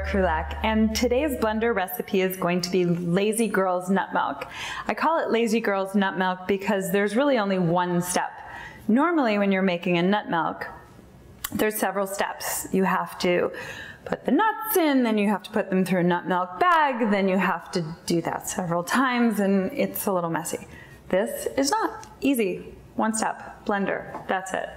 Krulak, and today's blender recipe is going to be Lazy Girl's Nut Milk. I call it Lazy Girl's Nut Milk because there's really only one step. Normally when you're making a nut milk, there's several steps. You have to put the nuts in, then you have to put them through a nut milk bag, then you have to do that several times, and it's a little messy. This is not easy. One step, blender, that's it.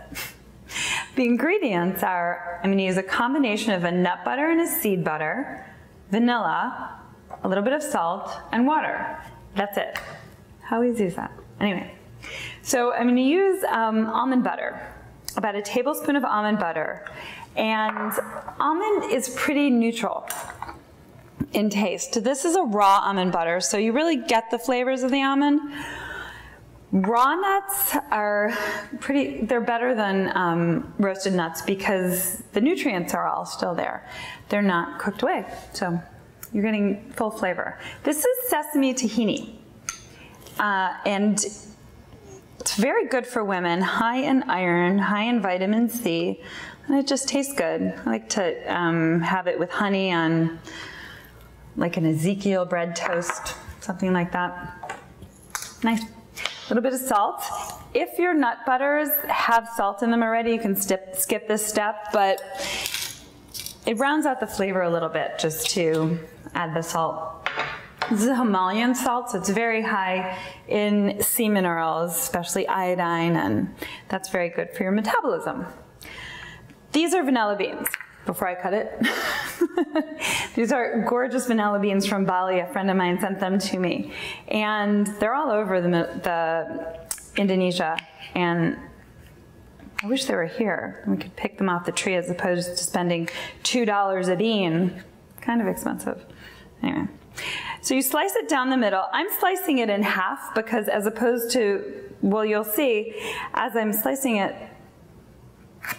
The ingredients are, I'm gonna use a combination of a nut butter and a seed butter, vanilla, a little bit of salt, and water. That's it. How easy is that? Anyway, so I'm gonna use almond butter, about a tablespoon of almond butter. And almond is pretty neutral in taste. This is a raw almond butter, so you really get the flavors of the almond. Raw nuts are they're better than roasted nuts because the nutrients are all still there. They're not cooked away, so you're getting full flavor. This is sesame tahini, and it's very good for women, high in iron, high in vitamin C, and it just tastes good. I like to have it with honey on like an Ezekiel bread toast, something like that. Nice. A little bit of salt. If your nut butters have salt in them already, you can skip this step, but it rounds out the flavor a little bit just to add the salt. This is a Himalayan salt, so it's very high in sea minerals, especially iodine, and that's very good for your metabolism. These are vanilla beans. Before I cut it, these are gorgeous vanilla beans from Bali. A friend of mine sent them to me, and they're all over the Indonesia, and I wish they were here. We could pick them off the tree as opposed to spending $2 a bean. Kind of expensive. Anyway, so you slice it down the middle. I'm slicing it in half because as opposed to, well, you'll see, as I'm slicing it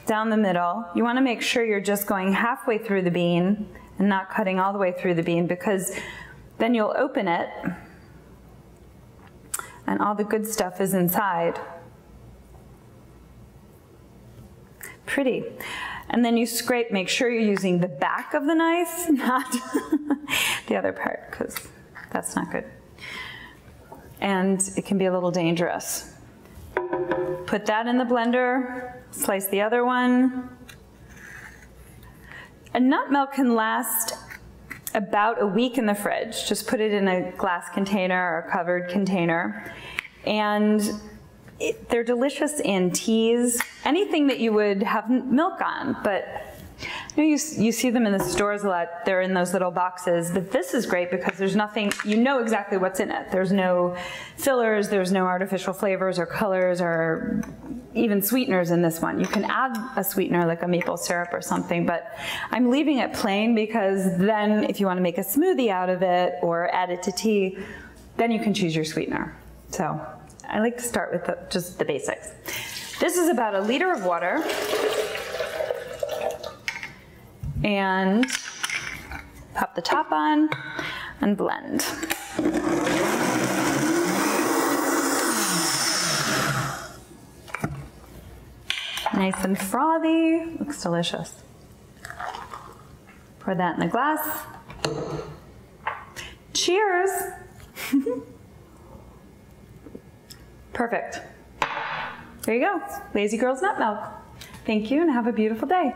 down the middle, you want to make sure you're just going halfway through the bean and not cutting all the way through the bean, because then you'll open it and all the good stuff is inside. Pretty. And then you scrape, make sure you're using the back of the knife, not the other part, because that's not good. And it can be a little dangerous. Put that in the blender, slice the other one. A nut milk can last about a week in the fridge. Just put it in a glass container or a covered container. And they're delicious in teas, anything that you would have milk on. But you see them in the stores a lot. They're in those little boxes. But this is great because there's nothing, you know exactly what's in it. There's no fillers, there's no artificial flavors or colors or even sweeteners in this one. You can add a sweetener like a maple syrup or something, but I'm leaving it plain because then if you want to make a smoothie out of it or add it to tea, then you can choose your sweetener. So I like to start with just the basics. This is about 1 liter of water. And pop the top on and blend. Nice and frothy, looks delicious. Pour that in the glass. Cheers. Perfect. There you go, Lazy Girl's Nut Milk. Thank you and have a beautiful day.